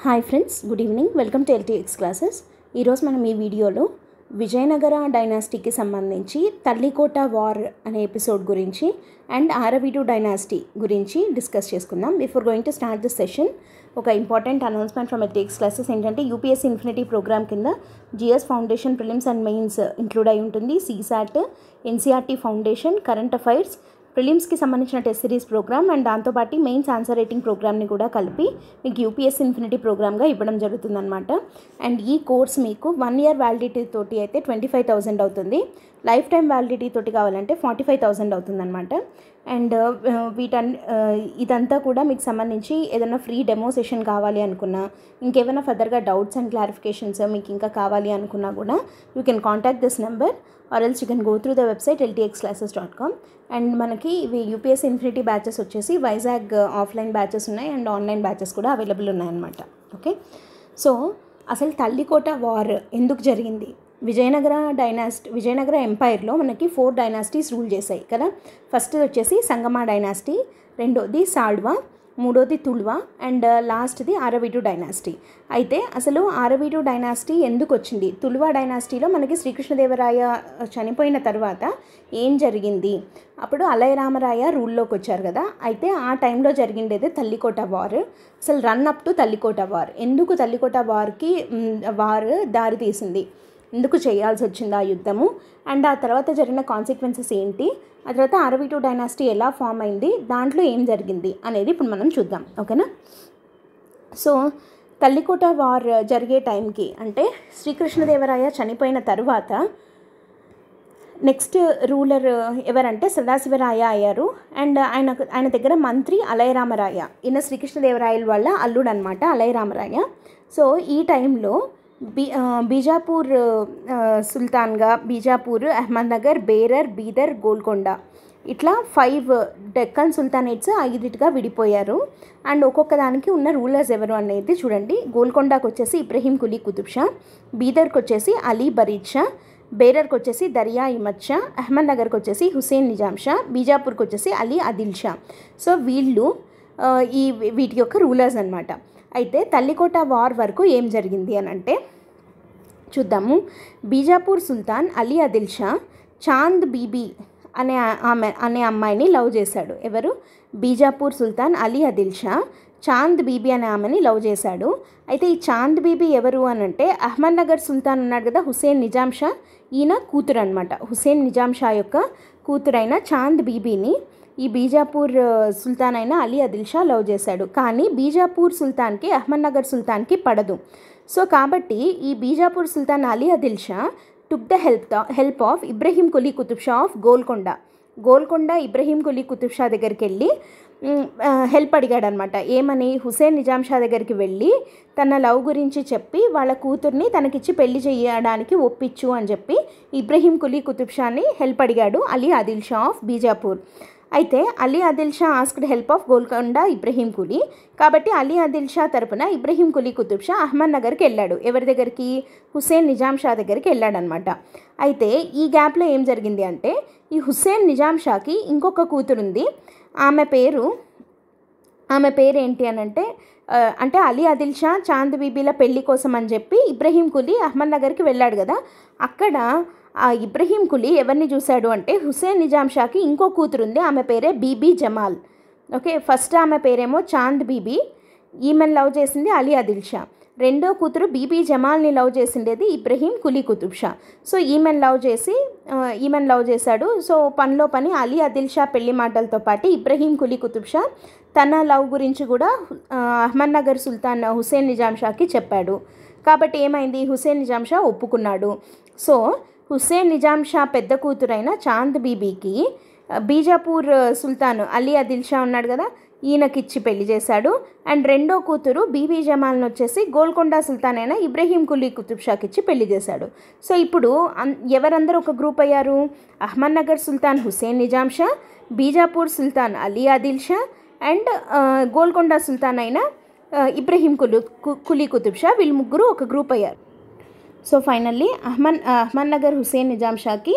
Hi friends, good evening. Welcome to LTX classes. ఈరోజు మనం ఈ వీడియోలో విజయనగర డైనాసిటీకి సంబంధించి తల్లికోట వార్ అనే ఎపిసోడ్ గురించి అండ్ ఆరవీడు డైనాసిటీ గురించి డిస్కస్ చేసుకుందాం. Before going to start this session, ఒక important announcement from LTX classes ఏంటంటే యూపీఎస్సీ ఇన్ఫినిటీ ప్రోగ్రామ్ కింద GS foundation prelims and mains include అయి ఉంటుంది. CSAT, NCERT foundation, current affairs, ప్రిలిమ్స్కి సంబంధించిన టెస్ట్ సిరీస్ ప్రోగ్రామ్ అండ్ దాంతోపాటు మెయిన్స్ ఆన్సర్ రైటింగ్ ప్రోగ్రామ్ని కూడా కలిపి మీకు యూపీఎస్సీ ఇన్ఫినిటీ ప్రోగ్రామ్గా ఇవ్వడం జరుగుతుందన్నమాట. అండ్ ఈ కోర్స్ మీకు 1 year వ్యాలిడిటీ తోటి అయితే 25,000 అవుతుంది. లైఫ్ టైం వ్యాలిడిటీ తోటి కావాలంటే 45,000 అవుతుందన్నమాట. అండ్ ఇదంతా కూడా మీకు సంబంధించి ఏదైనా ఫ్రీ డెమో సెషన్ కావాలి అనుకున్నా, ఇంకేమైనా ఫర్దర్గా డౌట్స్ అండ్ క్లారిఫికేషన్స్ మీకు ఇంకా కావాలి అనుకున్నా కూడా you can contact this number or else you can go through the website ltxclasses.com. And మనకి ఇవి యూపీఎస్సీ ఇన్ఫినిటీ బ్యాచెస్ వచ్చేసి వైజాగ్ ఆఫ్లైన్ బ్యాచెస్ ఉన్నాయి అండ్ ఆన్లైన్ బ్యాచెస్ కూడా అవైలబుల్ ఉన్నాయన్నమాట. ఓకే, సో అసలు తల్లికోట వార్ ఎందుకు జరిగింది? విజయనగర ఎంపైర్లో మనకి 4 డైనాసిటీస్ రూల్ చేశాయి కదా. ఫస్ట్ వచ్చేసి సంగమ డైనాసిటీ, రెండోది సాల్వా, మూడోది తుల్వా అండ్ లాస్ట్ది ఆరవీడు డైనాసిటీ. అయితే అసలు ఆరవీడు డైనాసిటీ ఎందుకు వచ్చింది? తుల్వా డైనాసిటీలో మనకి శ్రీకృష్ణదేవరాయ చనిపోయిన తర్వాత ఏం జరిగింది? అప్పుడు అలయరామరాయ రూల్లోకి వచ్చారు కదా. అయితే ఆ టైంలో జరిగిండేది తల్లికోట వార్. అసలు run up to Talikota war. ఎందుకు తల్లికోట వార్ దారి తీసింది? ఎందుకు చేయాల్సి వచ్చింది ఆ యుద్ధము? అండ్ ఆ తర్వాత జరిగిన కాన్సిక్వెన్సెస్ ఏంటి? ఆ తర్వాత ఆరవీడు డైనాసిటీ ఎలా ఫామ్ అయింది, దాంట్లో ఏం జరిగింది అనేది ఇప్పుడు మనం చూద్దాం. ఓకేనా? సో తల్లికోట వార్ జరిగే టైంకి అంటే శ్రీకృష్ణదేవరాయ చనిపోయిన తర్వాత నెక్స్ట్ రూలర్ ఎవరంటే సదాశివరాయ అయ్యారు. అండ్ ఆయన దగ్గర మంత్రి అలయరామరాయ. ఈయన శ్రీకృష్ణదేవరాయల వాళ్ళ అల్లుడు అనమాట అలయరామరాయ. సో ఈ టైంలో బీజాపూర్ సుల్తాన్గా బీజాపూర్, అహ్మద్నగర్, బేరర్, బీదర్, గోల్కొండ ఇట్లా 5 డెక్కన్ సుల్తానేట్స్ 5గా విడిపోయారు. అండ్ ఒక్కొక్క దానికి ఉన్న రూలర్స్ ఎవరు అనేది చూడండి. గోల్కొండకు వచ్చేసి ఇబ్రహీం కులీ కుతుబ్ షా, బీదర్కి వచ్చేసి అలీ బరీద్ షా, బేరర్కి వచ్చేసి దరియా ఇమద్ షా, అహ్మద్నగర్కి వచ్చేసి హుసేన్ నిజాం షా, బీజాపూర్కి వచ్చేసి అలీ ఆదిల్ షా. సో వీళ్ళు వీటి యొక్క రూలర్స్ అనమాట. అయితే తల్లికోట వార్ వరకు ఏం జరిగింది అని అంటే చూద్దాము. బీజాపూర్ సుల్తాన్ అలీ ఆదిల్ షా చాంద్ బీబీ అనే అమ్మాయిని లవ్ చేశాడు. ఎవరు? బీజాపూర్ సుల్తాన్ అలీ ఆదిల్ షా చాంద్ బీబీ అనే ఆమెని లవ్ చేశాడు. అయితే ఈ చాంద్ బీబీ ఎవరు అని అంటే అహ్మద్నగర్ సుల్తాన్ ఉన్నాడు కదా హుసేన్ నిజాం షా, ఈయన కూతురు అనమాట. హుసేన్ నిజాం షా యొక్క కూతురైన చాంద్ బీబీని ఈ బీజాపూర్ సుల్తాన్ అయిన అలీ ఆదిల్ షా లవ్ చేశాడు. కానీ బీజాపూర్ సుల్తాన్కి అహ్మద్నగర్ సుల్తాన్కి పడదు. సో కాబట్టి ఈ Bijapur Sultan Ali Adil Shah took the help of Ibrahim Quli Qutb Shah of Golconda Ibrahim Quli Qutb Shah దగ్గరికి వెళ్ళి హెల్ప్ అడిగాడు అనమాట. ఏమని? హుసేన్ నిజాం షా దగ్గరికి వెళ్ళి తన లవ్ గురించి చెప్పి వాళ్ళ కూతుర్ని తనకిచ్చి పెళ్లి చేయడానికి ఒప్పించు అని చెప్పి ఇబ్రహీం కులీ కుతుబ్ షాని హెల్ప్ అడిగాడు అలీ ఆదిల్ షా ఆఫ్ బీజాపూర్. అయితే Ali Adil Shah asked help of Golconda Ibrahim Quli. కాబట్టి అలీ ఆదిల్ షా తరపున ఇబ్రహీం కులీ కుతుబ్ షా అహ్మద్నగర్కి వెళ్ళాడు. ఎవరి దగ్గరికి? హుసేన్ నిజాం షా దగ్గరికి వెళ్ళాడనమాట. అయితే ఈ గ్యాప్లో ఏం జరిగింది అంటే ఈ హుసేన్ నిజాం షాకి ఇంకొక కూతురుంది. ఆమె పేరు ఏంటి అని అంటే అలీ ఆదిల్ షా చాంద్ బీబీల పెళ్లి కోసం అని చెప్పి ఇబ్రహీం కులీ అహ్మద్నగర్కి వెళ్ళాడు కదా. అక్కడ ఆ ఇబ్రహీం కులీ ఎవరిని చూశాడు అంటే హుసేన్ నిజాం షాకి ఇంకో కూతురు ఉంది. ఆమె పేరే బీబీ జమాల్. ఓకే, ఫస్ట్ ఆమె పేరేమో చాంద్ బీబీ, ఈమెను లవ్ చేసింది అలీ ఆదిల్ షా. రెండో కూతురు బీబీ జమాల్ని లవ్ చేసిండేది ఇబ్రహీం కులీ కుతుబ్ షా. సో ఈమెను లవ్ చేశాడు. సో పనిలో పని అలీ ఆదిల్ షా పెళ్లి మాటలతో పాటు ఇబ్రహీం కులీ కుతుబ్ షా తన లవ్ గురించి కూడా అహ్మద్నగర్ సుల్తాన్ హుసేన్ నిజాం షాకి చెప్పాడు. కాబట్టి ఏమైంది? హుసేన్ నిజాం షా ఒప్పుకున్నాడు. సో హుసేన్ నిజాం షా పెద్ద కూతురైన చాంద్ బీబీకి బీజాపూర్ సుల్తాన్ అలీ ఆదిల్ షా ఉన్నాడు కదా, ఈయనకిచ్చి పెళ్లి చేశాడు. అండ్ రెండో కూతురు బీబీ జమాల్ని వచ్చేసి గోల్కొండ సుల్తాన్ అయిన ఇబ్రహీం కులీ కుతుబ్ షాకి ఇచ్చి పెళ్లి చేశాడు. సో ఇప్పుడు ఎవరందరూ ఒక గ్రూప్ అయ్యారు? అహ్మద్నగర్ సుల్తాన్ హుసేన్ నిజాం షా, బీజాపూర్ సుల్తాన్ అలీ ఆదిల్ షా అండ్ గోల్కొండ సుల్తాన్ అయిన ఇబ్రహీం కులీ కుతుబ్ షా. వీళ్ళు ముగ్గురు ఒక గ్రూప్ అయ్యారు. సో ఫైనల్లీ అహ్మద్నగర్ హుసేన్ నిజాం షాకి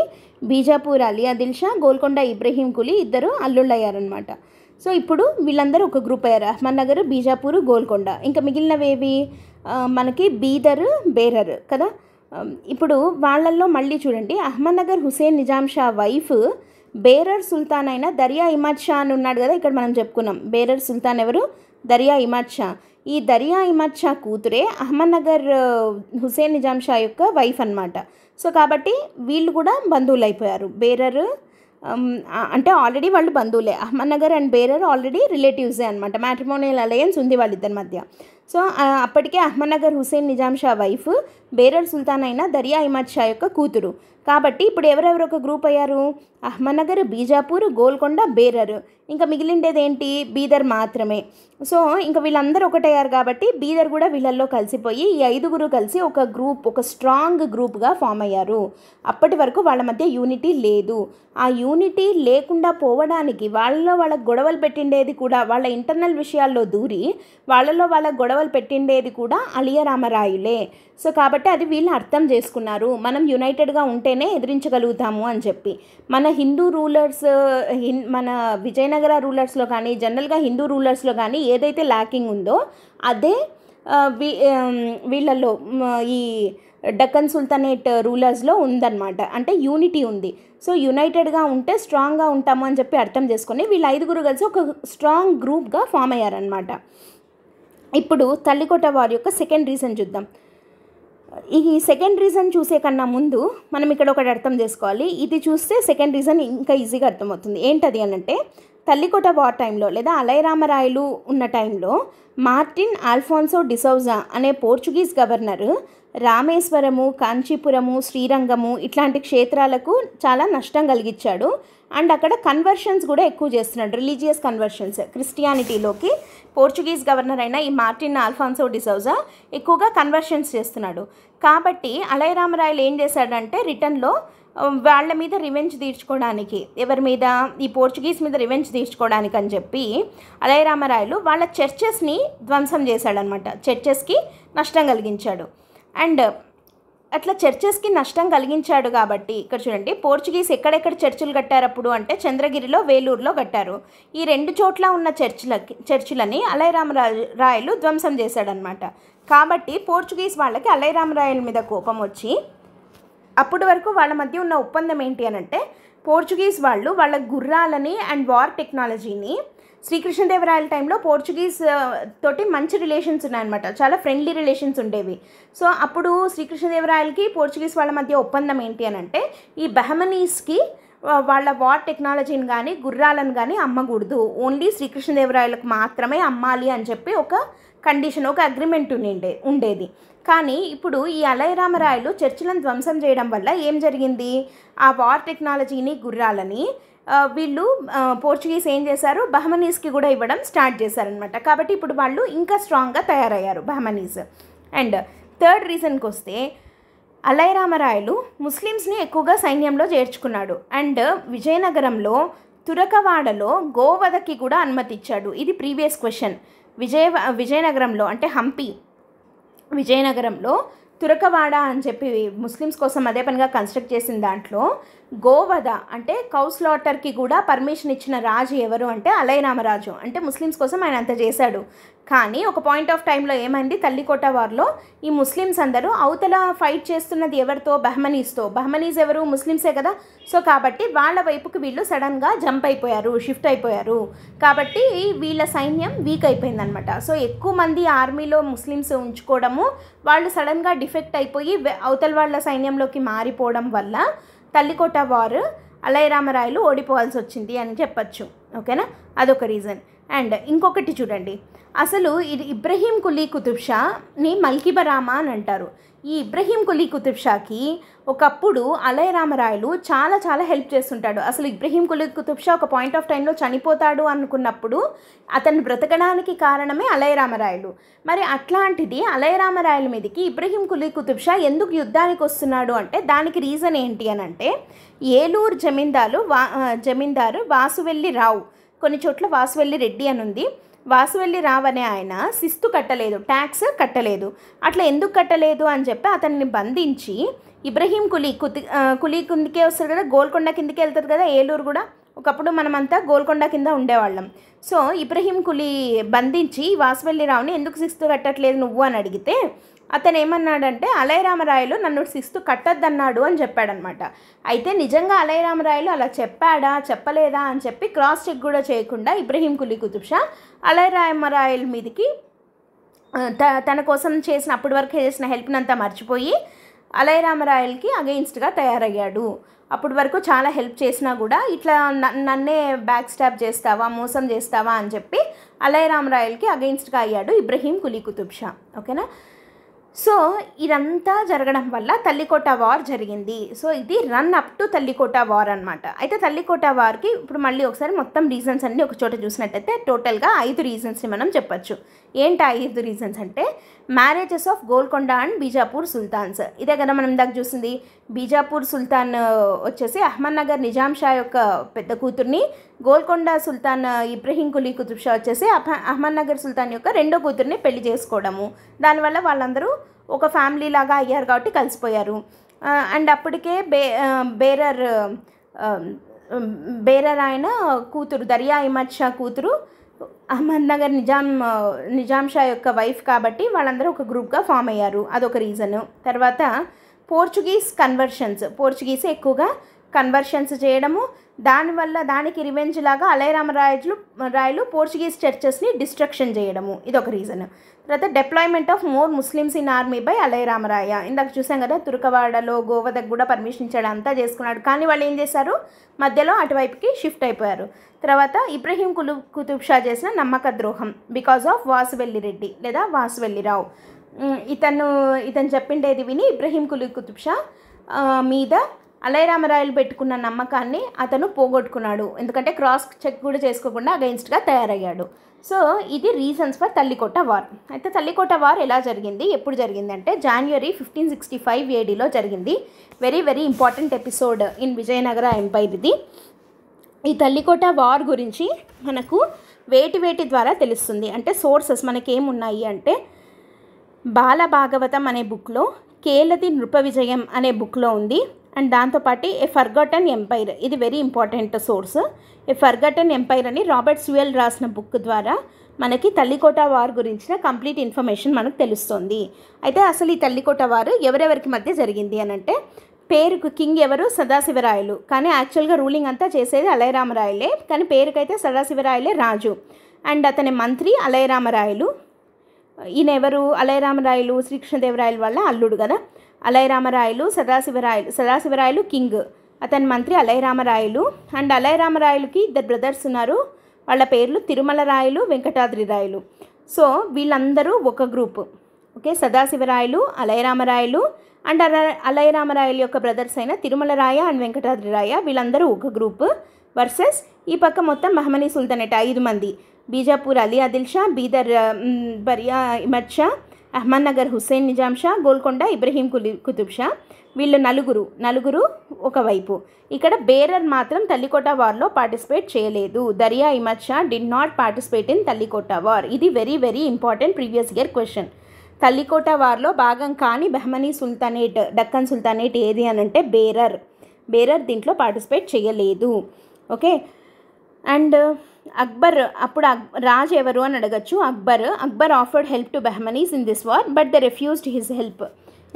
బీజాపూర్ అలీ ఆదిల్ షా, గోల్కొండ ఇబ్రహీం కులీ ఇద్దరు అల్లుళ్ళు అయ్యారనమాట. సో ఇప్పుడు వీళ్ళందరూ ఒక గ్రూప్ అయ్యారు, అహ్మద్నగర్, బీజాపూర్, గోల్కొండ. ఇంకా మిగిలినవేవి మనకి బీదర్, బేరర్ కదా. ఇప్పుడు వాళ్ళల్లో మళ్ళీ చూడండి, అహ్మద్నగర్ హుసేన్ నిజాం షా వైఫ్ బేరర్ సుల్తాన్ అయిన దరియా ఇమాద్ షా అని ఉన్నాడు కదా, ఇక్కడ మనం చెప్పుకున్నాం. బేరర్ సుల్తాన్ ఎవరు? దరియా ఇమాద్ షా. ఈ దరియా ఇమాద్ షా కూతురే అహ్మద్నగర్ హుసేన్ నిజాం షా యొక్క వైఫ్ అన్నమాట. సో కాబట్టి వీళ్ళు కూడా బంధువులు అయిపోయారు. బేరర్ అంటే ఆల్రెడీ వాళ్ళు బంధువులే. అహ్మద్నగర్ అండ్ బేరర్ ఆల్రెడీ రిలేటివ్సే అనమాట. మ్యాట్రిమోనియల్ అలయన్స్ ఉంది వాళ్ళిద్దరి మధ్య. సో అప్పటికే అహ్మద్నగర్ హుసేన్ నిజాం షా వైఫ్ బేరర్ సుల్తాన్ అయిన దరియా ఇమాద్ షా యొక్క కూతురు. కాబట్టి ఇప్పుడు ఎవరెవరు ఒక గ్రూప్ అయ్యారు? అహ్మద్నగర్, బీజాపూర్, గోల్కొండ, బేరర్. ఇంకా మిగిలిండేది ఏంటి? బీదర్ మాత్రమే. సో ఇంకా వీళ్ళందరూ ఒకటయ్యారు కాబట్టి బీదర్ కూడా వీళ్ళల్లో కలిసిపోయి ఈ 5గురు కలిసి ఒక గ్రూప్, ఒక స్ట్రాంగ్ గ్రూప్గా ఫామ్ అయ్యారు. అప్పటి వరకు వాళ్ళ మధ్య యూనిటీ లేదు. ఆ యూనిటీ లేకుండా పోవడానికి వాళ్ళలో వాళ్ళ గొడవలు పెట్టిండేది కూడా, వాళ్ళ ఇంటర్నల్ విషయాల్లో దూరి వాళ్ళలో వాళ్ళ గొడవలు పెట్టిండేది కూడా అలియరామరాయులే. సో కాబట్టి అది వీళ్ళు అర్థం చేసుకున్నారు, మనం యునైటెడ్గా ఉంటేనే ఎదిరించగలుగుతాము అని చెప్పి. మన హిందూ రూలర్స్, మన విజయనగర రూలర్స్లో కానీ, జనరల్గా హిందూ రూలర్స్లో కానీ ఏదైతే ల్యాకింగ్ ఉందో అదే వీళ్ళల్లో ఈ డక్కన్ సుల్తానేట్ రూలర్స్లో ఉందన్నమాట. అంటే యూనిటీ ఉంది. సో యునైటెడ్గా ఉంటే స్ట్రాంగ్గా ఉంటాము అని చెప్పి అర్థం చేసుకొని వీళ్ళు 5గురు కలిసి ఒక స్ట్రాంగ్ గ్రూప్గా ఫామ్ అయ్యారనమాట. ఇప్పుడు తల్లికోట వారి యొక్క సెకండ్ రీజన్ చూద్దాం. ఈ సెకండ్ రీజన్ చూసే కన్నా ముందు మనం ఇక్కడ ఒకటి అర్థం చేసుకోవాలి. ఇది చూస్తే సెకండ్ రీజన్ ఇంకా ఈజీగా అర్థమవుతుంది. ఏంటది అనంటే, తల్లికోట వార్ టైంలో లేదా అలైరామరాయలు ఉన్న టైంలో మార్టిన్ ఆల్ఫాన్సో డిసౌజా అనే పోర్చుగీస్ గవర్నర్ రామేశ్వరము, కాంచీపురము, శ్రీరంగము ఇట్లాంటి క్షేత్రాలకు చాలా నష్టం కలిగించాడు. అండ్ అక్కడ కన్వర్షన్స్ కూడా ఎక్కువ చేస్తున్నాడు, రిలీజియస్ కన్వర్షన్స్. క్రిస్టియానిటీలోకి పోర్చుగీస్ గవర్నర్ అయిన ఈ మార్టిన్ ఆల్ఫాన్సో డిసౌజా ఎక్కువగా కన్వర్షన్స్ చేస్తున్నాడు. కాబట్టి అలైరామరాయలు ఏం చేశాడంటే రిటర్న్లో వాళ్ళ మీద రివెంజ్ తీర్చుకోవడానికి, ఎవరి మీద? ఈ పోర్చుగీస్ మీద రివెంజ్ తీర్చుకోవడానికి అని చెప్పి అలైరామరాయలు వాళ్ళ చర్చెస్ని ధ్వంసం చేశాడనమాట. చర్చెస్కి నష్టం కలిగించాడు. అండ్ అట్లా చర్చెస్కి నష్టం కలిగించాడు కాబట్టి ఇక్కడ చూడండి, పోర్చుగీస్ ఎక్కడెక్కడ చర్చిలు కట్టారు అప్పుడు అంటే చంద్రగిరిలో, వేలూరులో కట్టారు. ఈ 2 చోట్ల ఉన్న చర్చిలని అలైరామరాయలు ధ్వంసం చేశాడనమాట. కాబట్టి పోర్చుగీస్ వాళ్ళకి అలైరామరాయల మీద కోపం వచ్చి, అప్పటి వరకు వాళ్ళ మధ్య ఉన్న ఒప్పందం ఏంటి అనంటే, పోర్చుగీస్ వాళ్ళు వాళ్ళ గుర్రాలని అండ్ వార్ టెక్నాలజీని, శ్రీకృష్ణదేవరాయల టైంలో పోర్చుగీస్ తోటి మంచి రిలేషన్స్ ఉన్నాయన్నమాట, చాలా ఫ్రెండ్లీ రిలేషన్స్ ఉండేవి. సో అప్పుడు శ్రీకృష్ణదేవరాయలకి పోర్చుగీస్ వాళ్ళ మధ్య ఒప్పందం ఏంటి అనంటే, ఈ బహమనీస్కి వాళ్ళ వార్ టెక్నాలజీని కానీ గుర్రాలను కానీ అమ్మకూడదు, ఓన్లీ శ్రీకృష్ణదేవరాయలకు మాత్రమే అమ్మాలి అని చెప్పి ఒక కండిషన్, ఒక అగ్రిమెంట్ ఉండేది. కానీ ఇప్పుడు ఈ అలైరామరాయలు చర్చిలను ధ్వంసం చేయడం వల్ల ఏం జరిగింది? ఆ వార్ టెక్నాలజీని, గుర్రాలని వీళ్ళు పోర్చుగీస్ ఏం చేశారు? బహమనీస్కి కూడా ఇవ్వడం స్టార్ట్ చేశారనమాట. కాబట్టి ఇప్పుడు వాళ్ళు ఇంకా స్ట్రాంగ్గా తయారయ్యారు బహమనీస్. అండ్ థర్డ్ రీజన్కి వస్తే, అలైరామరాయలు ముస్లిమ్స్ని ఎక్కువగా సైన్యంలో చేర్చుకున్నాడు. అండ్ విజయనగరంలో తురకవాడలో గోవధకి కూడా అనుమతి ఇచ్చాడు. ఇది ప్రీవియస్ క్వశ్చన్. విజయనగరంలో అంటే హంపి, విజయనగరంలో తురకవాడ అని చెప్పి ముస్లిమ్స్ కోసం అదే పనిగా కన్స్ట్రక్ట్ చేసిన దాంట్లో గోవధ అంటే కౌ స్లాటర్కి కూడా పర్మిషన్ ఇచ్చిన రాజు ఎవరు అంటే అలైరామరాజు. అంటే ముస్లిమ్స్ కోసం ఆయన అంత చేశాడు. కానీ ఒక పాయింట్ ఆఫ్ టైంలో ఏమైంది? తల్లికోట వార్లో ఈ ముస్లిమ్స్ అందరూ అవతల ఫైట్ చేస్తున్నది ఎవరితో? బహమనీస్తో. బహమనీస్ ఎవరు? ముస్లిమ్సే కదా. సో కాబట్టి వాళ్ళ వైపుకి వీళ్ళు సడన్గా జంప్ అయిపోయారు, షిఫ్ట్ అయిపోయారు. కాబట్టి వీళ్ళ సైన్యం వీక్ అయిపోయిందనమాట. సో ఎక్కువ మంది ఆర్మీలో ముస్లిమ్స్ ఉంచుకోవడము, వాళ్ళు సడన్గా డిఫెక్ట్ అయిపోయి అవతల వాళ్ళ సైన్యంలోకి మారిపోవడం వల్ల తల్లికోట వార్ అలైరామరాయలు ఓడిపోవాల్సి వచ్చింది అని చెప్పచ్చు. ఓకేనా, అదొక రీజన్. అండ్ ఇంకొకటి చూడండి, అసలు ఇది ఇబ్రహీం కులీ కుతుబ్ షాని మల్కిబరామా అని అంటారు. ఈ ఇబ్రహీం కులీ కుతుబ్ షాకి ఒకప్పుడు అలైరామరాయలు చాలా చాలా హెల్ప్ చేస్తుంటాడు. అసలు ఇబ్రహీం కులీ కుతుబ్ షా ఒక పాయింట్ ఆఫ్ టైంలో చనిపోతాడు అనుకున్నప్పుడు అతను బ్రతకడానికి కారణమే అలైరామరాయలు. మరి అట్లాంటిది అలైరామరాయల మీదకి ఇబ్రహీం కులీ కుతుబ్ షా ఎందుకు యుద్ధానికి వస్తున్నాడు అంటే దానికి రీజన్ ఏంటి అని అంటే, ఏలూరు జమీందారు వాసువెల్లి రావు, కొన్ని చోట్ల వాసువెల్లి రెడ్డి అని ఉంది, వాసువెల్లి రావు అనే ఆయన శిస్తు కట్టలేదు, ట్యాక్స్ కట్టలేదు. అట్లా ఎందుకు కట్టలేదు అని చెప్పి అతన్ని బంధించి ఇబ్రహీం కులీ కిందకే వస్తారు కదా, గోల్కొండ కిందకే వెళ్తుంది కదా ఏలూరు కూడా, ఒకప్పుడు మనమంతా గోల్కొండ కింద ఉండేవాళ్ళం. సో ఇబ్రహీం కులీ బంధించి వాసువెల్లి రావుని ఎందుకు శిస్తు కట్టట్లేదు నువ్వు అని అడిగితే అతను ఏమన్నాడంటే అలైరామరాయలు నన్ను శిస్తు కట్టద్దన్నాడు అని చెప్పాడనమాట. అయితే నిజంగా అలైరామరాయలు అలా చెప్పాడా చెప్పలేదా అని చెప్పి క్రాస్ చెక్ కూడా చేయకుండా ఇబ్రహీం కులీ కుతుబ్ షా అలైరామరాయల మీదకి తన కోసం చేసిన అప్పటి వరకు చేసిన హెల్ప్నంతా మర్చిపోయి అలైరామరాయలకి అగెయిన్స్ట్గా తయారయ్యాడు. అప్పటి వరకు చాలా హెల్ప్ చేసినా కూడా ఇట్లా నన్నే బ్యాక్ స్టాప్ చేస్తావా, మోసం చేస్తావా అని చెప్పి అలైరామరాయలకి అగెయిన్స్ట్గా అయ్యాడు ఇబ్రహీం కులీ కుతుబ్ షా. ఓకేనా. సో ఇదంతా జరగడం వల్ల తల్లికోట వార్ జరిగింది. సో ఇది run up to Talikota war అనమాట. అయితే తల్లికోట వార్కి ఇప్పుడు మళ్ళీ ఒకసారి మొత్తం రీజన్స్ అన్నీ ఒక చోట చూసినట్టయితే టోటల్గా 5 రీజన్స్ని మనం చెప్పచ్చు. ఏంటి 5 రీజన్స్ అంటే marriages of Golconda and Bijapur sultans. ఇదే కదా మనం ఇందాక చూసింది. బీజాపూర్ సుల్తాన్ వచ్చేసి అహ్మద్నగర్ నిజాం షా యొక్క పెద్ద కూతుర్ని, గోల్కొండ సుల్తాన్ ఇబ్రహీం కులీ కుతుబ్ షా వచ్చేసి అహ్మద్నగర్ సుల్తాన్ యొక్క రెండో కూతుర్ని పెళ్లి చేసుకోవడము. దానివల్ల వాళ్ళందరూ ఒక ఫ్యామిలీ లాగా అయ్యారు కాబట్టి కలిసిపోయారు. అండ్ అప్పటికే బేరర్ ఆయన కూతురు దరియా ఇమద్ షా కూతురు అహ్మద్నగర్ నిజాం షా యొక్క వైఫ్ కాబట్టి వాళ్ళందరూ ఒక గ్రూప్గా ఫామ్ అయ్యారు. అదొక రీజను. తర్వాత పోర్చుగీస్ ఎక్కువగా కన్వర్షన్స్ చేయడము, దానివల్ల దానికి రివెంజ్ లాగా అలైరామరాయలు పోర్చుగీస్ చర్చెస్ని డిస్ట్రక్షన్ చేయడము, ఇదొక రీజన్. తర్వాత deployment of more Muslims in army by అలైరామరాయ. ఇందాక చూసాం కదా, తుర్కవాడలో గోవదకు కూడా పర్మిషన్ ఇచ్చాడు, అంతా చేసుకున్నాడు. కానీ వాళ్ళు ఏం చేశారు, మధ్యలో అటువైపుకి షిఫ్ట్ అయిపోయారు. తర్వాత ఇబ్రహీం కుతుబ్ షా చేసిన నమ్మక ద్రోహం బికాజ్ ఆఫ్ వాసువెల్లి రెడ్డి లేదా వాసువెల్లి రావు. ఇతను చెప్పిండేది విని ఇబ్రహీం కులీ కుతుబ్ షా మీద అలైరామరాయలు పెట్టుకున్న నమ్మకాన్ని అతను పోగొట్టుకున్నాడు. ఎందుకంటే క్రాస్ చెక్ కూడా చేసుకోకుండా అగెయిన్స్ట్గా తయారయ్యాడు. సో ఇది రీజన్స్ ఫర్ తల్లికోట వార్. అయితే తల్లికోట వార్ ఎలా జరిగింది, ఎప్పుడు జరిగింది అంటే January 1565 ADలో జరిగింది. Very very important episode in Vijayanagara empire ఇది. ఈ తల్లికోట వార్ గురించి మనకు వేటి ద్వారా తెలుస్తుంది అంటే సోర్సెస్ మనకేమున్నాయి అంటే బాలభాగవతం అనే బుక్లో, కేలది నృప విజయం అనే బుక్లో ఉంది. అండ్ దాంతోపాటు ఏ ఫర్గాటన్ ఎంపైర్, ఇది వెరీ ఇంపార్టెంట్ సోర్స్. ఏ ఫర్గాటన్ ఎంపైర్ అని రాబర్ట్ స్యూయల్ రాసిన బుక్ ద్వారా మనకి తల్లికోట వార్ గురించిన కంప్లీట్ ఇన్ఫర్మేషన్ మనకు తెలుస్తుంది. అయితే అసలు ఈ తల్లికోట వార్ ఎవరెవరికి మధ్య జరిగింది అని అంటే, పేరుకు కింగ్ ఎవరు, సదాశివరాయలు. కానీ యాక్చువల్గా రూలింగ్ అంతా చేసేది అలైరామరాయలే, కానీ పేరుకైతే సదాశివరాయలే రాజు. అండ్ అతని మంత్రి అలైరామరాయలు. ఈయన ఎవరు, అలైరామరాయలు శ్రీకృష్ణదేవరాయలు వాళ్ళ అల్లుడు కదా. అలైరామరాయలు సదాశివరాయలు కింగ్, అతని మంత్రి అలైరామరాయలు. అండ్ అలైరామరాయలుకి 2 బ్రదర్స్ ఉన్నారు, వాళ్ళ పేర్లు తిరుమల రాయలు, వెంకటాద్రి రాయలు. సో వీళ్ళందరూ ఒక గ్రూప్. ఓకే, సదాశివరాయలు, అలైరామరాయలు అండ్ అలైరామరాయలు యొక్క బ్రదర్స్ అయిన తిరుమల రాయ అండ్ వెంకటాద్రి రాయ, వీళ్ళందరూ ఒక గ్రూప్ వర్సెస్ ఈ పక్క మొత్తం బహమనీ సుల్తానేట్ 5 మంది. బీజాపూర్ అలీ ఆదిల్ షా, బీదర్ బరియా ఇమద్ షా, అహ్మద్నగర్ హుస్సేన్ నిజాం షా, గోల్కొండ ఇబ్రహీం కుతుబ్ షా. వీళ్ళు నలుగురు ఒకవైపు. ఇక్కడ బేరర్ మాత్రం తల్లికోట వార్లో పార్టిసిపేట్ చేయలేదు. Darya Imad Shah did not participate in Talikota war. ఇది very very important previous year question. Talikota వార్లో భాగం కాని బహమనీ సుల్తానేట్, డక్కన్ సుల్తానేట్ ఏది అని అంటే బేరర్ దీంట్లో పార్టిసిపేట్ చేయలేదు. ఓకే. అండ్ అక్బర్, అప్పుడు రాజు ఎవరు అని అడగచ్చు. Akbar offered help to Bahmanis in this war but they refused his help.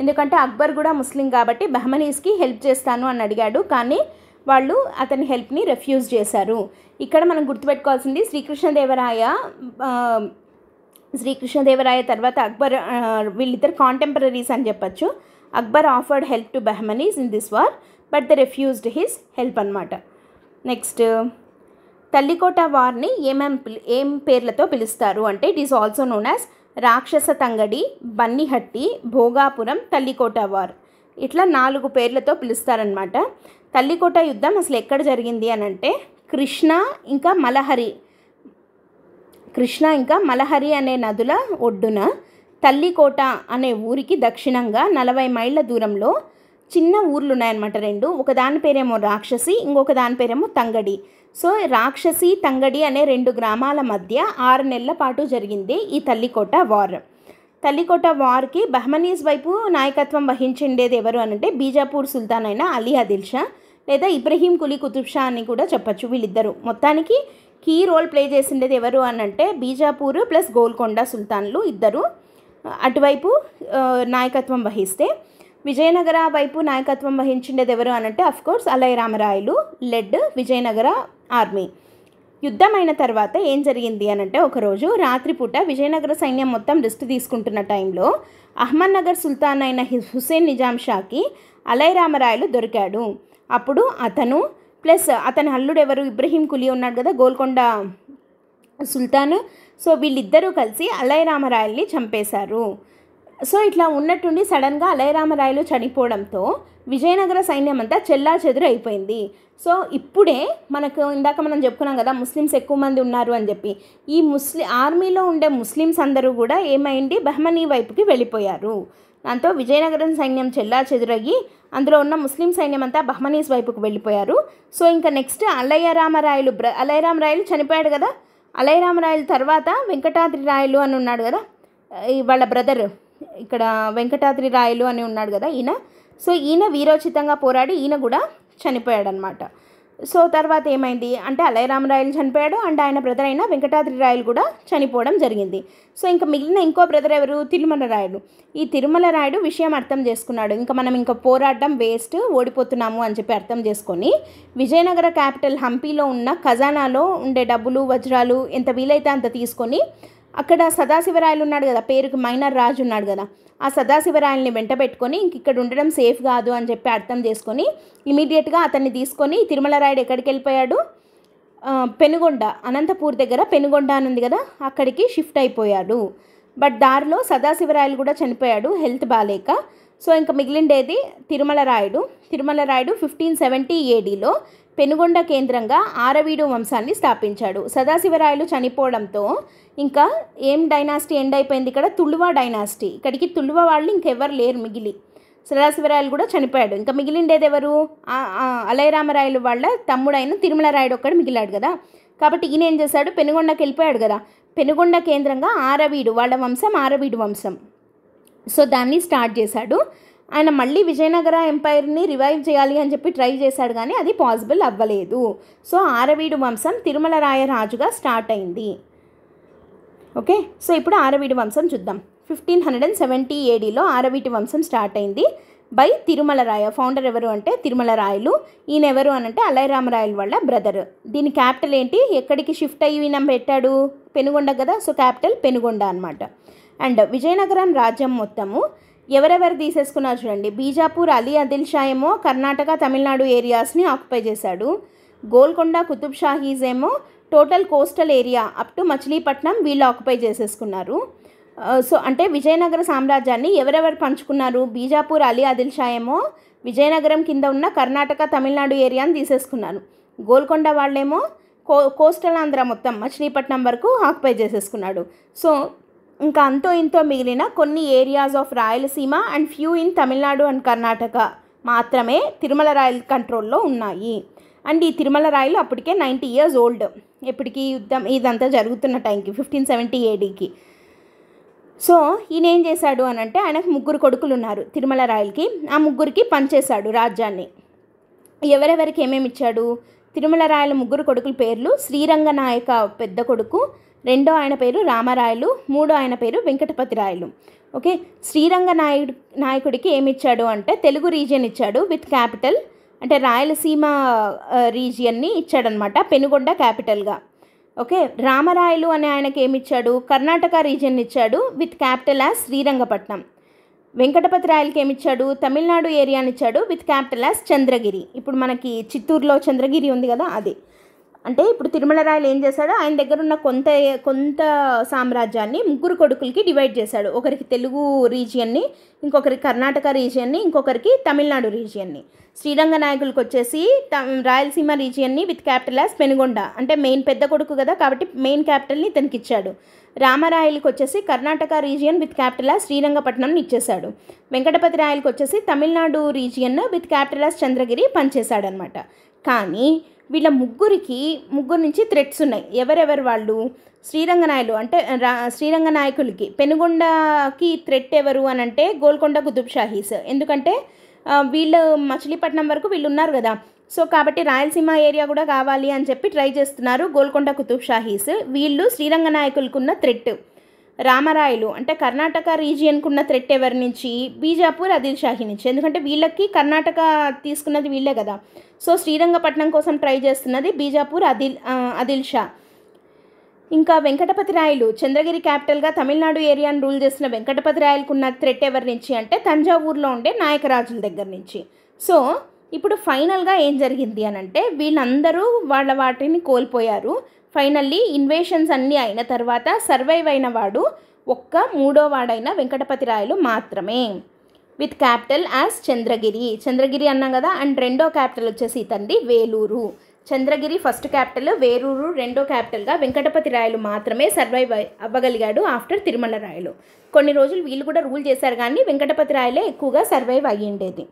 ఎందుకంటే అక్బర్ కూడా ముస్లిం కాబట్టి బహమనీస్కి హెల్ప్ చేస్తాను అని అడిగాడు, కానీ వాళ్ళు అతని హెల్ప్ని రిఫ్యూజ్ చేశారు. ఇక్కడ మనం గుర్తుపెట్టుకోవాల్సింది శ్రీకృష్ణదేవరాయ తర్వాత అక్బర్, వీళ్ళిద్దరు కాంటెంపరీస్ అని చెప్పచ్చు. Akbar offered help to Bahmanis in this war but they refused his help అనమాట. నెక్స్ట్, తల్లికోట వార్ని ఏం పేర్లతో పిలుస్తారు అంటే it is also known as రాక్షస తంగడి, బన్నిహట్టి, భోగాపురం, తల్లికోట వార్. ఇట్లా 4 పేర్లతో పిలుస్తారనమాట. తల్లికోట యుద్ధం అసలు ఎక్కడ జరిగింది అని అంటే కృష్ణ ఇంకా మలహరి అనే నదుల ఒడ్డున తల్లికోట అనే ఊరికి దక్షిణంగా 40 మైళ్ళ దూరంలో చిన్న ఊర్లు ఉన్నాయన్నమాట 2. ఒక దాని పేరేమో రాక్షసి, ఇంకొక దాని పేరేమో తంగడి. సో రాక్షసి, తంగడి అనే 2 గ్రామాల మధ్య 6 నెలల పాటు జరిగింది ఈ తల్లికోట వార్. తల్లికోట వార్కి బహమనీస్ వైపు నాయకత్వం వహించిండేది ఎవరు అనంటే బీజాపూర్ సుల్తాన్ అయిన అలీ ఆదిల్ షా. లేదా ఇబ్రహీం కులీ కుతుబ్ షా అని కూడా చెప్పచ్చు. వీళ్ళిద్దరూ మొత్తానికి కీ రోల్ ప్లే చేసిండేది ఎవరు అని అంటే బీజాపూర్ ప్లస్ గోల్కొండ సుల్తాన్లు ఇద్దరు అటువైపు నాయకత్వం వహిస్తే, విజయనగర వైపు నాయకత్వం వహించిండేది ఎవరు అనంటే అఫ్కోర్స్ అలైరామరాయలు లెడ్ విజయనగర ఆర్మీ. యుద్ధం అయిన తర్వాత ఏం జరిగింది అనంటే ఒకరోజు రాత్రిపూట విజయనగర సైన్యం మొత్తం రెస్ట్ తీసుకుంటున్న టైంలో అహ్మద్నగర్ సుల్తాన్ అయిన హుసేన్ నిజాం షాకి అలైరామరాయలు దొరికాడు. అప్పుడు అతను ప్లస్ అతని అల్లుడు ఎవరు ఇబ్రహీం కులీ ఉన్నాడు కదా గోల్కొండ సుల్తాన్, సో వీళ్ళిద్దరూ కలిసి అలైరామరాయల్ని చంపేశారు. సో ఇట్లా ఉన్నట్టుండి సడన్గా అలైరామరాయలు చనిపోవడంతో విజయనగర సైన్యం అంతా చెల్లా చెదురు అయిపోయింది. సో ఇప్పుడే మనకు ఇందాక మనం చెప్పుకున్నాం కదా ముస్లిమ్స్ ఎక్కువ మంది ఉన్నారు అని చెప్పి, ఈ ఆర్మీలో ఉండే ముస్లిమ్స్ అందరూ కూడా ఏమైంది బహ్మనీ వైపుకి వెళ్ళిపోయారు. దాంతో విజయనగరం సైన్యం చెల్లా చెదురయ్యి అందులో ఉన్న ముస్లిం సైన్యం అంతా బహ్మనీస్ వైపుకు వెళ్ళిపోయారు. సో ఇంకా నెక్స్ట్ అలైరామరాయలు చనిపోయాడు కదా, అలైరామరాయలు తర్వాత వెంకటాద్రి రాయలు అని ఉన్నాడు కదా వాళ్ళ బ్రదర్, ఇక్కడ వెంకటాద్రి రాయలు అని ఉన్నాడు కదా ఈయన. సో ఈయన వీరోచితంగా పోరాడి ఈయన కూడా చనిపోయాడనమాట. సో తర్వాత ఏమైంది అంటే అలైరామరాయలు చనిపోయాడు అండ్ ఆయన బ్రదర్ అయిన వెంకటాద్రి రాయలు కూడా చనిపోవడం జరిగింది. సో ఇంకా మిగిలిన ఇంకో బ్రదర్ ఎవరు తిరుమల రాయుడు. ఈ తిరుమల రాయుడు విషయం అర్థం చేసుకున్నాడు, ఇంకా మనం ఇంకా పోరాడడం వేస్ట్ ఓడిపోతున్నాము అని చెప్పి అర్థం చేసుకొని విజయనగర క్యాపిటల్ హంపీలో ఉన్న ఖజానాలో ఉండే డబ్బులు వజ్రాలు ఎంత వీలైతే అంత తీసుకొని అక్కడ సదాశివరాయలు ఉన్నాడు కదా పేరుకి మైనర్ రాజు ఉన్నాడు కదా, ఆ సదాశివరాయల్ని వెంట పెట్టుకొని ఇంక ఇక్కడ ఉండడం సేఫ్ కాదు అని చెప్పి అర్థం చేసుకొని ఇమీడియట్గా అతన్ని తీసుకొని తిరుమల రాయుడు ఎక్కడికి వెళ్ళిపోయాడు పెనుగొండ, అనంతపూర్ దగ్గర పెనుగొండ అని ఉంది కదా అక్కడికి షిఫ్ట్ అయిపోయాడు. బట్ దారిలో సదాశివరాయలు కూడా చనిపోయాడు హెల్త్ బాగాలేక. సో ఇంకా మిగిలిండేది తిరుమల రాయుడు 1570 ADలో పెనుగొండ కేంద్రంగా ఆరవీడు వంశాన్ని స్థాపించాడు. సదాశివరాయలు చనిపోవడంతో ఇంకా ఏం డైనాసిటీ ఎండ్ అయిపోయింది, ఇక్కడ తుళువ డైనాసిటీ. ఇక్కడికి తుళువ వాళ్ళు ఇంకెవ్వరు లేరు మిగిలి, సదాశివరాయలు కూడా చనిపోయాడు. ఇంకా మిగిలిండేది ఎవరు అలైరామరాయలు వాళ్ళ తమ్ముడైన తిరుమల రాయుడు ఒక్కడు మిగిలాడు కదా. కాబట్టి ఈయన ఏం చేశాడు పెనుగొండకి వెళ్ళిపోయాడు కదా, పెనుగొండ కేంద్రంగా ఆరవీడు వాళ్ళ వంశం ఆరవీడు వంశం. సో దాన్ని స్టార్ట్ చేశాడు. ఆయన మళ్ళీ విజయనగర ఎంపైర్ని రివైవ్ చేయాలి అని చెప్పి ట్రై చేశాడు కానీ అది పాసిబుల్ అవ్వలేదు. సో ఆరవీడు వంశం తిరుమల రాయ రాజుగా స్టార్ట్ అయింది. ఓకే, సో ఇప్పుడు ఆరవీడు వంశం చూద్దాం. 1570 ADలో ఆరవీటి వంశం స్టార్ట్ అయింది బై తిరుమల రాయ. ఫౌండర్ ఎవరు అంటే తిరుమల రాయలు. ఈయన ఎవరు అనంటే అలైరామరాయలు వాళ్ళ బ్రదర్. దీని క్యాపిటల్ ఏంటి, ఎక్కడికి షిఫ్ట్ అయ్యి ఈయన పెట్టాడు పెనుగొండ కదా, సో క్యాపిటల్ పెనుగొండ అనమాట. అండ్ విజయనగరం రాజ్యం మొత్తము ఎవరెవరు తీసేసుకున్నారు చూడండి. బీజాపూర్ అలీ ఆదిల్ షా ఏమో కర్ణాటక తమిళనాడు ఏరియాస్ని ఆక్యుపై చేశాడు. గోల్కొండ కుతుబ్ షాహీస్ ఏమో total coastal area up to Machilipatnam వీళ్ళు ఆక్యుపై చేసేసుకున్నారు. సో అంటే విజయనగర సామ్రాజ్యాన్ని ఎవరెవరు పంచుకున్నారు, బీజాపూర్ అలీ ఆదిల్ షా ఏమో విజయనగరం కింద ఉన్న కర్ణాటక తమిళనాడు ఏరియాని తీసేసుకున్నారు. గోల్కొండ వాళ్ళేమో కోస్టల్ ఆంధ్ర మొత్తం మచిలీపట్నం వరకు ఆక్యుపై చేసేసుకున్నాడు. సో ఇంకా అంతో ఇంతో మిగిలిన కొన్ని areas of Rayalaseema and few in Tamil Nadu and Karnataka మాత్రమే తిరుమల రాయల్ కంట్రోల్లో ఉన్నాయి. అండ్ ఈ తిరుమల రాయలు అప్పటికే 90 years ఓల్డ్, ఎప్పటికీ యుద్ధం ఇదంతా జరుగుతున్న టైంకి 1570 ADకి. సో ఈయన ఏం చేశాడు అని అంటే ఆయనకు 3 కొడుకులు ఉన్నారు తిరుమల రాయలకి. ఆ 3కి పనిచేశాడు రాజ్యాన్ని. ఎవరెవరికి ఏమేమి ఇచ్చాడు, తిరుమల రాయల 3 కొడుకుల పేర్లు శ్రీరంగ నాయక పెద్ద కొడుకు, 2వ ఆయన పేరు రామరాయలు, 3వ ఆయన పేరు వెంకటపతి రాయలు. ఓకే, శ్రీరంగ నాయకుడికి ఏమి ఇచ్చాడు అంటే తెలుగు రీజియన్ ఇచ్చాడు విత్ క్యాపిటల్, అంటే రాయలసీమ రీజియన్ని ఇచ్చాడనమాట పెనుగొండ క్యాపిటల్గా. ఓకే, రామరాయలు అనే ఆయనకి ఏమి ఇచ్చాడు కర్ణాటక రీజియన్ ఇచ్చాడు with capital as Srirangapatnam. Venkatapati రాయలకి ఏమి ఇచ్చాడు తమిళనాడు ఏరియాని ఇచ్చాడు విత్ క్యాపిటల్ యాజ్ చంద్రగిరి. ఇప్పుడు మనకి చిత్తూరులో చంద్రగిరి ఉంది కదా అది. అంటే ఇప్పుడు తిరుమల రాయలు ఏం చేశాడు, ఆయన దగ్గర ఉన్న కొంత సామ్రాజ్యాన్ని 3 కొడుకులకి డివైడ్ చేశాడు. ఒకరికి తెలుగు రీజియన్ని, ఇంకొకరికి కర్ణాటక రీజియన్ని, ఇంకొకరికి తమిళనాడు రీజియన్ని. శ్రీరంగ నాయకులకు వచ్చేసి రాయలసీమ రీజియన్ని విత్ క్యాపిటల్ యాజ్ పెనుగొండ, అంటే మెయిన్ పెద్ద కొడుకు కదా కాబట్టి మెయిన్ క్యాపిటల్ని ఇతనికి ఇచ్చాడు. రామరాయలకు వచ్చేసి Karnataka region with capital as శ్రీరంగపట్నంని ఇచ్చేశాడు. వెంకటపతి రాయలకు వచ్చేసి Tamil Nadu region with capital as Chandragiri పనిచేశాడనమాట. కానీ వీళ్ళ ముగ్గురు నుంచి థ్రెట్స్ ఉన్నాయి. ఎవరెవరు వాళ్ళు, శ్రీరంగనాయలు అంటే శ్రీరంగ నాయకులకి పెనుగొండకి థ్రెట్ ఎవరు అని అంటే గోల్కొండ కుతుబ్ షాహీస్. ఎందుకంటే వీళ్ళు మచిలీపట్నం వరకు వీళ్ళు ఉన్నారు కదా, సో కాబట్టి రాయలసీమ ఏరియా కూడా కావాలి అని చెప్పి ట్రై చేస్తున్నారు గోల్కొండ కుతుబ్ షాహీస్. వీళ్ళు శ్రీరంగ నాయకులకున్న థ్రెట్ రామరాయలు అంటే కర్ణాటక రీజియన్కు ఉన్న థ్రెట్ ఎవరి నుంచి, బీజాపూర్ ఆదిల్ షాహీ నుంచి. ఎందుకంటే వీళ్ళకి కర్ణాటక తీసుకున్నది వీళ్ళే కదా. సో శ్రీరంగపట్నం కోసం ట్రై చేస్తున్నది బీజాపూర్ ఆదిల్ షా. ఇంకా వెంకటపతి రాయలు చంద్రగిరి క్యాపిటల్గా తమిళనాడు ఏరియాను రూల్ చేసిన వెంకటపతి రాయలకున్న థ్రెట్ ఎవరి నుంచి అంటే తంజావూరులో ఉండే నాయకరాజుల దగ్గర నుంచి. సో ఇప్పుడు ఫైనల్గా ఏం జరిగింది అని అంటే వీళ్ళందరూ వాటిని కోల్పోయారు. ఫైనల్లీ ఇన్వేషన్స్ అన్నీ అయిన తర్వాత సర్వైవ్ అయిన వాడు ఒక్క మూడో వాడైన వెంకటపతి రాయలు మాత్రమే, విత్ క్యాపిటల్ యాజ్ చంద్రగిరి అన్నాం కదా. అండ్ రెండో క్యాపిటల్ వచ్చేసి ఇతంది వేలూరు. చంద్రగిరి ఫస్ట్ క్యాపిటల్, వేలూరు రెండో క్యాపిటల్గా వెంకటపతి రాయలు మాత్రమే సర్వైవ్ అవ్వగలిగాడు ఆఫ్టర్ తిరుమల రాయలు. కొన్ని రోజులు వీళ్ళు కూడా రూల్ చేశారు కానీ వెంకటపతి రాయలే ఎక్కువగా సర్వైవ్ అయ్యిండేది.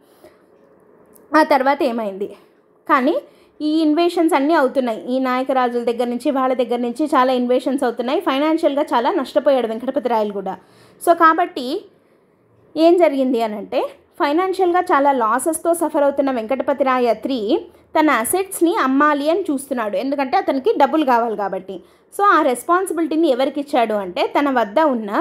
ఆ తర్వాత ఏమైంది కానీ ఈ ఇన్వేషన్స్ అన్నీ అవుతున్నాయి. ఈ నాయకరాజుల దగ్గర నుంచి వాళ్ళ దగ్గర నుంచి చాలా ఇన్వేషన్స్ అవుతున్నాయి. ఫైనాన్షియల్గా చాలా నష్టపోయాడు వెంకటపతి రాయలు కూడా. సో కాబట్టి ఏం జరిగింది అని అంటే ఫైనాన్షియల్గా చాలా లాసెస్తో సఫర్ అవుతున్న వెంకటపతి రాయ III తన అసెట్స్ని అమ్మాలి అని చూస్తున్నాడు. ఎందుకంటే అతనికి డబ్బులు కావాలి కాబట్టి. సో ఆ రెస్పాన్సిబిలిటీని ఎవరికి ఇచ్చాడు అంటే తన వద్ద ఉన్న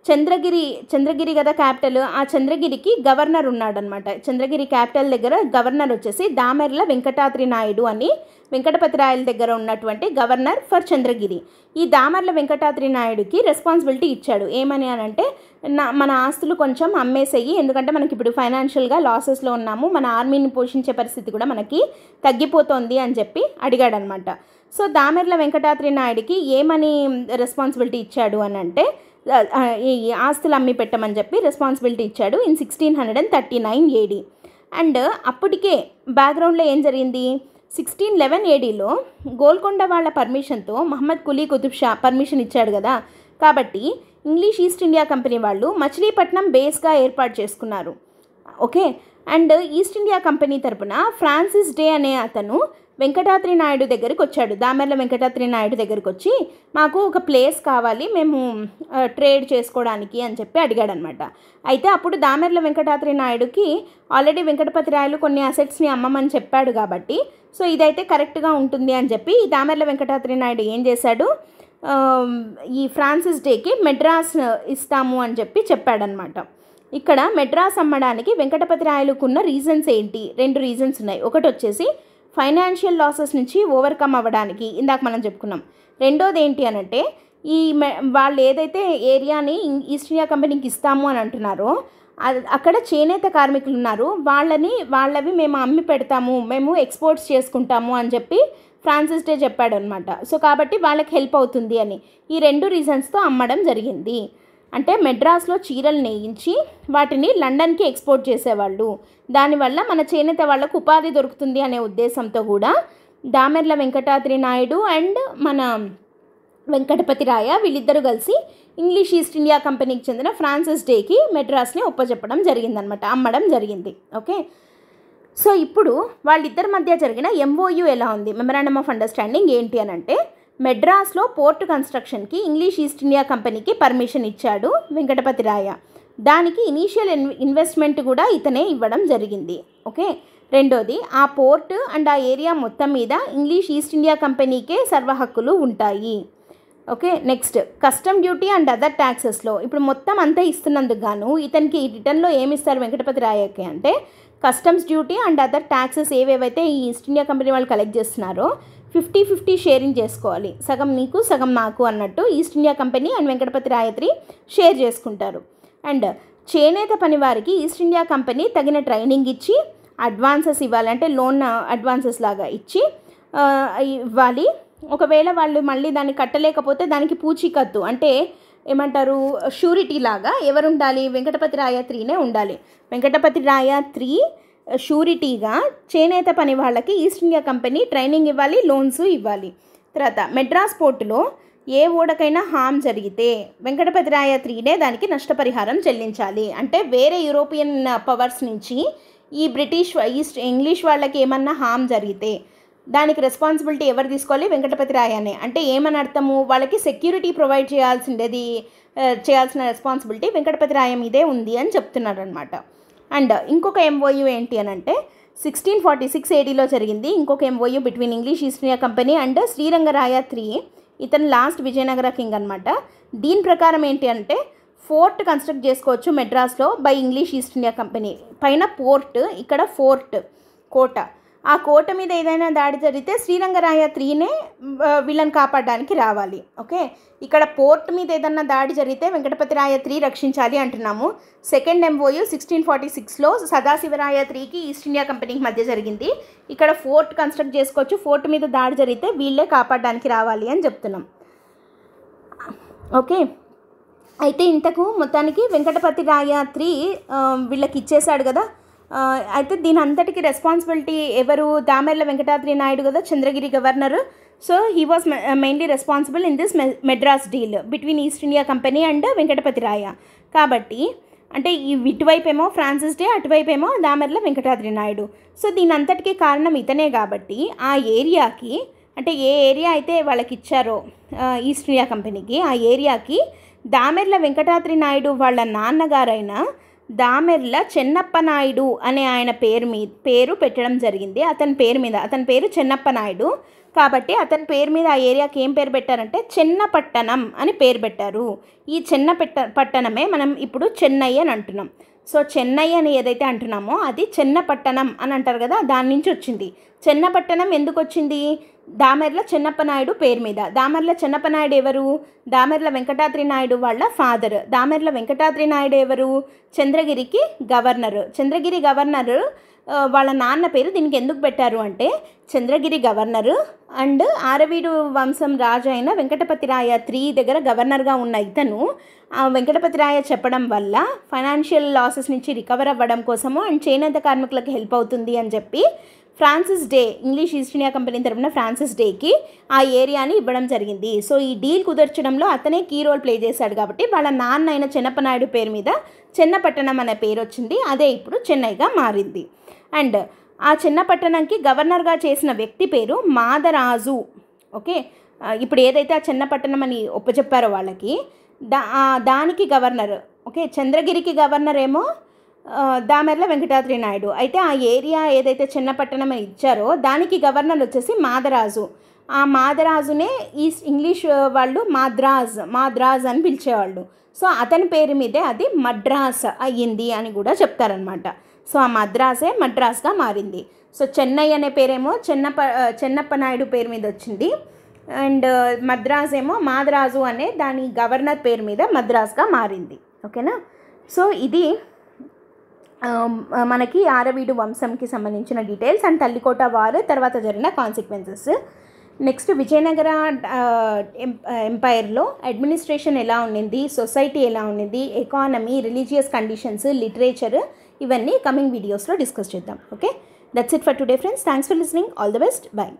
చంద్రగిరి కదా క్యాపిటల్, ఆ చంద్రగిరికి గవర్నర్ ఉన్నాడనమాట. చంద్రగిరి క్యాపిటల్ దగ్గర గవర్నర్ వచ్చేసి దామెర్ల వెంకటాద్రి నాయుడు అని వెంకటపతి రాయల దగ్గర ఉన్నటువంటి గవర్నర్ ఫర్ చంద్రగిరి. ఈ దామెర్ల వెంకటాద్రి నాయుడుకి రెస్పాన్సిబిలిటీ ఇచ్చాడు. ఏమని అని అంటే మన ఆస్తులు కొంచెం అమ్మేసేయి, ఎందుకంటే మనకి ఇప్పుడు ఫైనాన్షియల్గా లాసెస్లో ఉన్నాము, మన ఆర్మీని పోషించే పరిస్థితి కూడా మనకి తగ్గిపోతుంది అని చెప్పి అడిగాడనమాట. సో దామెర్ల వెంకటాద్రి నాయుడికి ఏమని రెస్పాన్సిబిలిటీ ఇచ్చాడు అని అంటే ఈ ఆస్తులు అమ్మి పెట్టమని చెప్పి రెస్పాన్సిబిలిటీ ఇచ్చాడు ఇన్ 1639 AD. అండ్ అప్పటికే బ్యాక్గ్రౌండ్లో ఏం జరిగింది, 1611 ADలో గోల్కొండ వాళ్ళ పర్మిషన్తో మహమ్మద్ కులీ కుతుబ్ షా పర్మిషన్ ఇచ్చాడు కదా. కాబట్టి ఇంగ్లీష్ ఈస్ట్ ఇండియా కంపెనీ వాళ్ళు మచిలీపట్నం బేస్గా ఏర్పాటు చేసుకున్నారు. Okay. And east India company తరపున ఫ్రాన్సిస్ డే అనే అతను వెంకటాద్రి నాయుడు దగ్గరికి వచ్చాడు. దామెర్ల వెంకటాద్రి నాయుడు దగ్గరికి వచ్చి మాకు ఒక ప్లేస్ కావాలి మేము ట్రేడ్ చేసుకోవడానికి అని చెప్పి అడిగాడనమాట. అయితే అప్పుడు దామెర్ల వెంకటాద్రి నాయుడుకి ఆల్రెడీ వెంకటపతి రాయలు కొన్ని అసెట్స్ని అమ్మమని చెప్పాడు కాబట్టి సో ఇదైతే కరెక్ట్గా ఉంటుంది అని చెప్పి ఈ దామెర్ల వెంకటాద్రి నాయుడు ఏం చేశాడు, ఈ ఫ్రాన్సిస్ డేకి మెడ్రాస్ ఇస్తాము అని చెప్పి చెప్పాడనమాట. ఇక్కడ మెడ్రాస్ అమ్మడానికి వెంకటపతి రాయలుకున్న రీజన్స్ ఏంటి, 2 రీజన్స్ ఉన్నాయి. ఒకటి వచ్చేసి ఫైనాన్షియల్ లాసెస్ నుంచి ఓవర్కమ్ అవ్వడానికి, ఇందాక మనం చెప్పుకున్నాం. రెండోది ఏంటి అనంటే వాళ్ళు ఏదైతే ఏరియాని ఈస్ట్ ఇండియా కంపెనీకి ఇస్తాము అని అంటున్నారో అక్కడ చేనేత కార్మికులు ఉన్నారు, వాళ్ళవి మేము అమ్మి పెడతాము, మేము ఎక్స్పోర్ట్స్ చేసుకుంటాము అని చెప్పి ఫ్రాన్సిస్ డే చెప్పాడు అనమాట. సో కాబట్టి వాళ్ళకి హెల్ప్ అవుతుంది అని ఈ 2 రీజన్స్తో అమ్మడం జరిగింది. అంటే మెడ్రాస్లో చీరలు నేయించి వాటిని లండన్కి ఎక్స్పోర్ట్ చేసేవాళ్ళు, దానివల్ల మన చేనేత వాళ్ళకు ఉపాధి దొరుకుతుంది అనే ఉద్దేశంతో కూడా దామెర్ల వెంకటాద్రి నాయుడు అండ్ మన వెంకటపతి రాయ వీళ్ళిద్దరూ కలిసి ఇంగ్లీష్ ఈస్ట్ ఇండియా కంపెనీకి చెందిన ఫ్రాన్సిస్ డేకి మెడ్రాస్ని ఒప్పచెప్పడం జరిగిందనమాట, అమ్మడం జరిగింది. ఓకే. సో ఇప్పుడు వాళ్ళిద్దరి మధ్య జరిగిన MOU ఎలా ఉంది, మెమరాండమ్ ఆఫ్ అండర్స్టాండింగ్ ఏంటి అని అంటే మెడ్రాస్లో పోర్ట్ కన్స్ట్రక్షన్కి ఇంగ్లీష్ ఈస్ట్ ఇండియా కంపెనీకి పర్మిషన్ ఇచ్చాడు వెంకటపతి రాయ. దానికి ఇనీషియల్ ఇన్వెస్ట్మెంట్ కూడా ఇతనే ఇవ్వడం జరిగింది. ఓకే. రెండోది ఆ పోర్ట్ అండ్ ఆ ఏరియా మొత్తం మీద ఇంగ్లీష్ ఈస్ట్ ఇండియా కంపెనీకే సర్వ హక్కులు ఉంటాయి. Okay. Next custom duty and other ట్యాక్సెస్లో ఇప్పుడు మొత్తం అంతా ఇస్తున్నందుకు గాను ఇతనికి రిటర్న్లో ఏమి ఇస్తారు వెంకటపతి రాయకి అంటే customs duty and other taxes ఏవేవైతే ఈ ఈస్ట్ ఇండియా కంపెనీ వాళ్ళు కలెక్ట్ చేస్తున్నారో 50-50 షేరింగ్ చేసుకోవాలి, సగం నీకు సగం నాకు అన్నట్టు east India company and Venkatapati Raya III share చేసుకుంటారు. అండ్ చేనేత పని వారికి ఈస్ట్ ఇండియా కంపెనీ తగిన ట్రైనింగ్ ఇచ్చి అడ్వాన్సెస్ ఇవ్వాలి, అంటే లోన్ అడ్వాన్సెస్ లాగా ఇచ్చి ఇవ్వాలి. ఒకవేళ వాళ్ళు మళ్ళీ దాన్ని కట్టలేకపోతే దానికి పూచీకత్తు అంటే ఏమంటారు షూరిటీ లాగా ఎవరు ఉండాలి, వెంకటపతి రాయ IIIనే ఉండాలి. వెంకటపతి రాయ III షూరిటీగా చేనేత పని వాళ్ళకి ఈస్ట్ ఇండియా కంపెనీ ట్రైనింగ్ ఇవ్వాలి, లోన్స్ ఇవ్వాలి. తర్వాత మెడ్రాస్ పోర్టులో ఏ ఓడకైనా హామ్ జరిగితే వెంకటపతి రాయ IIIనే దానికి నష్టపరిహారం చెల్లించాలి. అంటే వేరే యూరోపియన్ పవర్స్ నుంచి ఈ బ్రిటిష్ ఇంగ్లీష్ వాళ్ళకి ఏమన్నా హామ్ జరిగితే దానికి రెస్పాన్సిబిలిటీ ఎవరు తీసుకోవాలి, వెంకటపతి రాయనే. అంటే ఏమని అర్థము, వాళ్ళకి సెక్యూరిటీ ప్రొవైడ్ చేయాల్సిన రెస్పాన్సిబిలిటీ వెంకటపతి రాయ మీదే ఉంది అని చెప్తున్నారు అనమాట. అండ్ ఇంకొక MOU ఏంటి అని అంటే 1646 ADలో జరిగింది ఇంకొక MOU between English East India company and Srirangaraya III. ఇతను లాస్ట్ విజయనగర కింగ్ అనమాట. దీని ప్రకారం ఏంటి అంటే ఫోర్ట్ కన్స్ట్రక్ట్ చేసుకోవచ్చు మెడ్రాస్లో by English East India company. పైన పోర్ట్, ఇక్కడ ఫోర్ట్, కోట. ఆ కోట మీద ఏదైనా దాడి జరిగితే శ్రీరంగరాయ IIIనే వీళ్ళని కాపాడడానికి రావాలి. ఓకే, ఇక్కడ పోర్ట్ మీద ఏదన్నా దాడి జరిగితే వెంకటపతిరాయ III రక్షించాలి అంటున్నాము. సెకండ్ MOU 1646లో సదాశివరాయ IIIకి ఈస్ట్ ఇండియా కంపెనీకి మధ్య జరిగింది. ఇక్కడ ఫోర్ట్ కన్స్ట్రక్ట్ చేసుకోవచ్చు, ఫోర్ట్ మీద దాడి జరిగితే వీళ్ళే కాపాడడానికి రావాలి అని చెప్తున్నాం. ఓకే, అయితే ఇంతకు మొత్తానికి వెంకటపతిరాయ III వీళ్ళకి ఇచ్చేశాడు కదా. అయితే దీని అంతటికి రెస్పాన్సిబిలిటీ ఎవరు? దామెర్ల వెంకటాద్రి నాయుడు కదా, Chandragiri governor. So he was mainly responsible in this Madras deal between East India company and Venkatapatiraya. కాబట్టి అంటే ఇటువైపేమో ఫ్రాన్సిస్ డే, అటువైపేమో దామెర్ల వెంకటాద్రి నాయుడు. సో దీని అంతటికీ కారణం ఇతనే కాబట్టి ఆ ఏరియాకి, అంటే ఏ ఏరియా అయితే వాళ్ళకి ఇచ్చారో ఈస్ట్ ఇండియా కంపెనీకి, ఆ ఏరియాకి దామెర్ల వెంకటాద్రి నాయుడు వాళ్ళ నాన్నగారైన దామెర్ల చెన్నప్ప నాయుడు అనే ఆయన పేరు పెట్టడం జరిగింది. అతని పేరు చెన్నప్ప నాయుడు కాబట్టి అతని పేరు మీద ఆ ఏరియాకి ఏం పేరు పెట్టారంటే చెన్నపట్టణం అని పేరు పెట్టారు. ఈ పట్టణమే మనం ఇప్పుడు చెన్నై అని అంటున్నాం. సో చెన్నై అని ఏదైతే అంటున్నామో అది చెన్నపట్టణం అని అంటారు కదా, దాని నుంచి వచ్చింది. చెన్నపట్టణం ఎందుకు వచ్చింది? దామెర్ల చెన్నప్ప నాయుడు పేరు మీద. దామెర్ల చెన్నప్ప నాయుడు ఎవరు? దామెర్ల వెంకటాద్రి నాయుడు వాళ్ళ ఫాదర్. దామెర్ల వెంకటాద్రి నాయుడు ఎవరు? చంద్రగిరికి గవర్నరు. చంద్రగిరి గవర్నరు వాళ్ళ నాన్న పేరు దీనికి ఎందుకు పెట్టారు అంటే చంద్రగిరి గవర్నరు అండ్ ఆరవీడు వంశం రాజు అయిన వెంకటపతిరాయ III దగ్గర గవర్నర్గా ఉన్న ఇతను వెంకటపతిరాయ చెప్పడం వల్ల ఫైనాన్షియల్ లాసెస్ నుంచి రికవర్ అవ్వడం కోసము అండ్ చేనేత కార్మికులకు హెల్ప్ అవుతుంది అని చెప్పి Francis day, English East India company తరపున ఫ్రాన్సిస్ డేకి ఆ ఏరియాని ఇవ్వడం జరిగింది. సో ఈ డీల్ కుదర్చడంలో అతనే కీ రోల్ ప్లే చేశాడు కాబట్టి వాళ్ళ నాన్న అయిన చెన్నప్పనాయుడు పేరు మీద చెన్నపట్టణం అనే పేరు వచ్చింది. అదే ఇప్పుడు చెన్నైగా మారింది. అండ్ ఆ చెన్నపట్టణంకి గవర్నర్గా చేసిన వ్యక్తి పేరు మాదరాజు. ఓకే, ఇప్పుడు ఏదైతే ఆ చెన్నపట్టణం అని ఒప్పచెప్పారో వాళ్ళకి దానికి గవర్నర్. ఓకే, చంద్రగిరికి గవర్నర్ ఏమో దామెర్ల వెంకటాద్రి నాయుడు. అయితే ఆ ఏరియా ఏదైతే చెన్నపట్టణం అని ఇచ్చారో దానికి గవర్నర్ వచ్చేసి మాదరాజు. ఆ మాదరాజునే ఈ ఇంగ్లీష్ వాళ్ళు మాద్రాజ్ అని పిలిచేవాళ్ళు. సో అతని పేరు మీదే అది మద్రాస్ అయ్యింది అని కూడా చెప్తారనమాట. సో ఆ మద్రాస్గా మారింది. సో చెన్నై అనే పేరేమో చెన్నప్ప నాయుడు పేరు మీద వచ్చింది అండ్ మద్రాస్ ఏమో మాదరాజు అనే దాని గవర్నర్ పేరు మీద మద్రాస్గా మారింది. ఓకేనా. సో ఇది మనకి ఆరవీడు వంశంకి సంబంధించిన డీటెయిల్స్ అండ్ తల్లికోట వార్ తర్వాత జరిగిన కాన్సిక్వెన్సెస్. నెక్స్ట్ విజయనగర ఎంపైర్లో అడ్మినిస్ట్రేషన్ ఎలా ఉండింది, సొసైటీ ఎలా ఉండింది, ఎకానమీ, రిలీజియస్ కండిషన్స్, లిటరేచర్, ఇవన్నీ కమింగ్ వీడియోస్లో డిస్కస్ చేద్దాం. Okay, that's it for today friends. Thanks for listening. All the best. By.